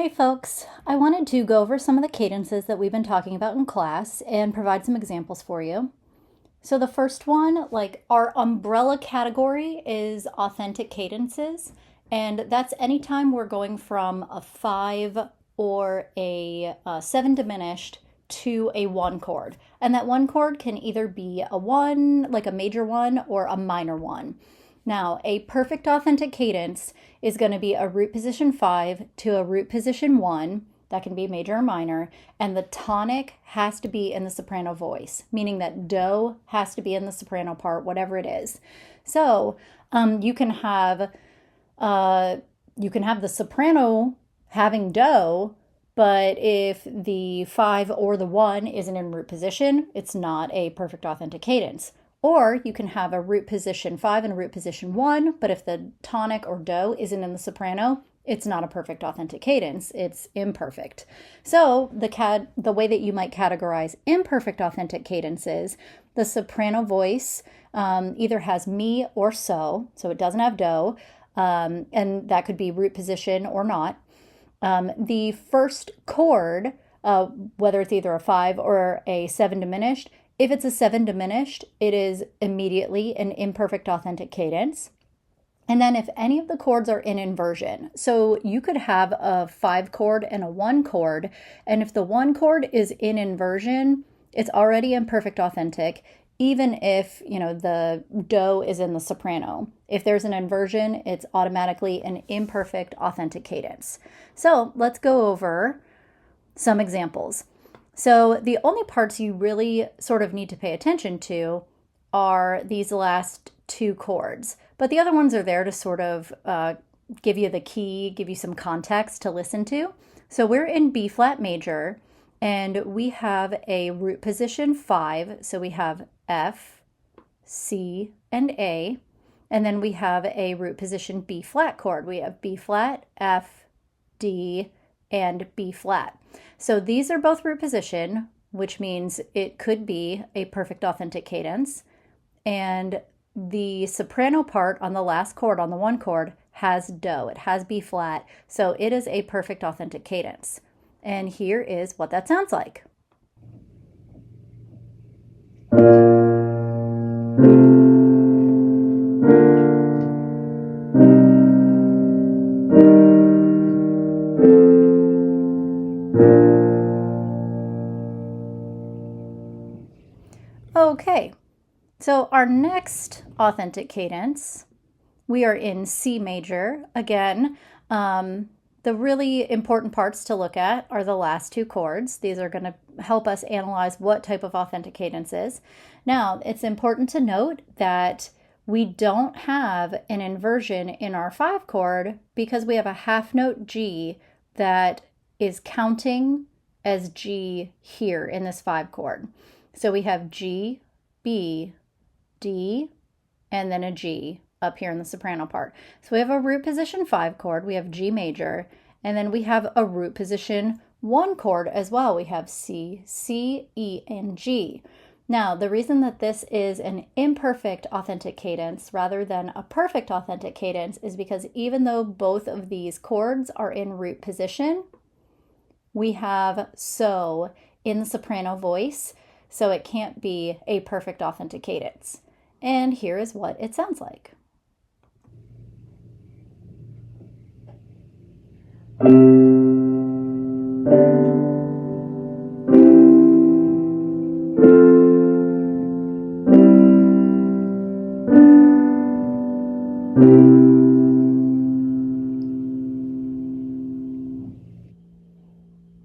Hey folks, I wanted to go over some of the cadences that we've been talking about in class and provide some examples for you. So the first one, like our umbrella category, is authentic cadences, and that's anytime we're going from a 5 or a 7 diminished to a 1 chord. And that 1 chord can either be a 1, like a major 1, or a minor 1. Now, a perfect authentic cadence is going to be a root position 5 to a root position 1. That can be major or minor. And the tonic has to be in the soprano voice, meaning that do has to be in the soprano part, whatever it is. So you can have the soprano having do, but if the 5 or the 1 isn't in root position, it's not a perfect authentic cadence. Or you can have a root position 5 and a root position 1, but if the tonic or do isn't in the soprano, it's not a perfect authentic cadence, it's imperfect. So the way that you might categorize imperfect authentic cadences, the soprano voice either has mi or so it doesn't have do, and that could be root position or not. The first chord, whether it's either a 5 or a 7 diminished, if it's a 7 diminished, it is immediately an imperfect authentic cadence. And then if any of the chords are in inversion, so you could have a 5 chord and a 1 chord, and if the 1 chord is in inversion, it's already imperfect authentic, even if, the do is in the soprano. If there's an inversion, it's automatically an imperfect authentic cadence. So let's go over some examples. So the only parts you really sort of need to pay attention to are these last 2 chords. But the other ones are there to sort of give you the key, give you some context to listen to. So we're in B flat major, and we have a root position 5. So we have F, C, and A. And then we have a root position B flat chord. We have B flat, F, D, and B flat. So these are both root position, which means it could be a perfect authentic cadence. And the soprano part on the last chord, on the 1 chord, has do. It has B flat. So it is a perfect authentic cadence. And here is what that sounds like. Okay, so our next authentic cadence, we are in C major. Again, the really important parts to look at are the last 2 chords. These are going to help us analyze what type of authentic cadence is. Now, it's important to note that we don't have an inversion in our 5 chord because we have a half note G that is counting as G here in this 5 chord. So we have G, B, D, and then a G up here in the soprano part. So we have a root position 5 chord, we have G major, and then we have a root position 1 chord as well. We have C, C, E, and G. Now, the reason that this is an imperfect authentic cadence rather than a perfect authentic cadence is because even though both of these chords are in root position, we have so in the soprano voice, so it can't be a perfect authentic cadence. And here is what it sounds like.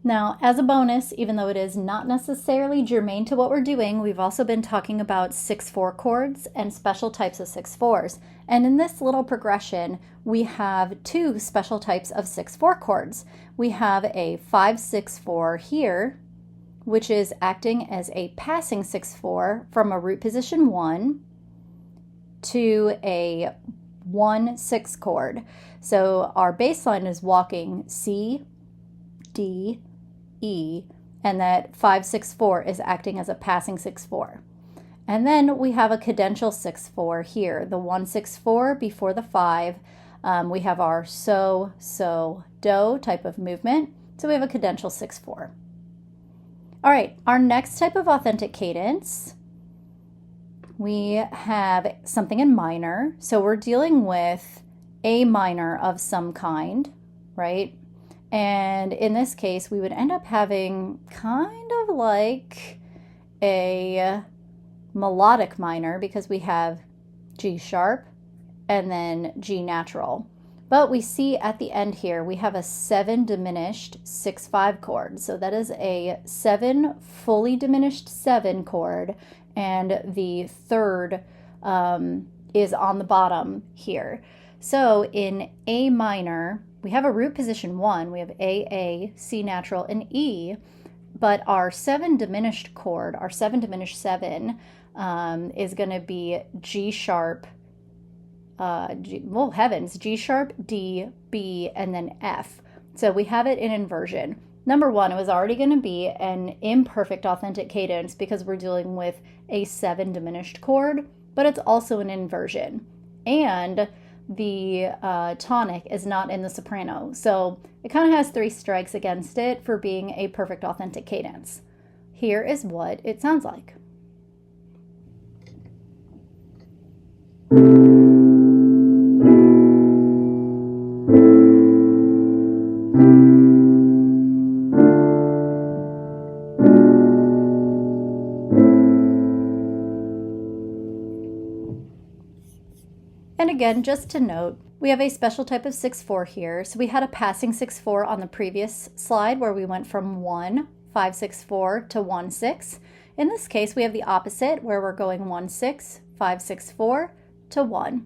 Now, as a bonus, even though it is not necessarily germane to what we're doing, we've also been talking about 6/4 chords and special types of 6/4s. And in this little progression, we have 2 special types of 6/4 chords. We have a 5/6/4 here, which is acting as a passing 6/4 from a root position 1 to a 1/6 chord. So our bass line is walking C, D, E, and that 5/6/4 is acting as a passing 6/4. And then we have a cadential 6/4 here, the 1/6/4 before the 5, We have our so, so, do type of movement. So we have a cadential 6/4. All right, our next type of authentic cadence, we have something in minor. So we're dealing with a minor of some kind, right? And in this case, we would end up having kind of like a melodic minor because we have G sharp and then G natural. But we see at the end here, we have a 7 diminished 6/5 chord. So that is a 7 fully diminished 7 chord, and the third is on the bottom here. So in A minor, we have a root position 1. We have A, C natural, and E. But our 7 diminished chord, our 7 diminished 7, is going to be G sharp, G sharp, D, B, and then F. So we have it in inversion. Number one, it was already going to be an imperfect authentic cadence because we're dealing with a 7 diminished chord, but it's also an inversion. And the tonic is not in the soprano. So it kind of has 3 strikes against it for being a perfect authentic cadence. Here is what it sounds like. And again, just to note, we have a special type of 6/4 here. So we had a passing 6/4 on the previous slide where we went from 1, 5, 6, 4 to 1, 6. In this case, we have the opposite where we're going 1, 6, 5, 6, 4 to 1.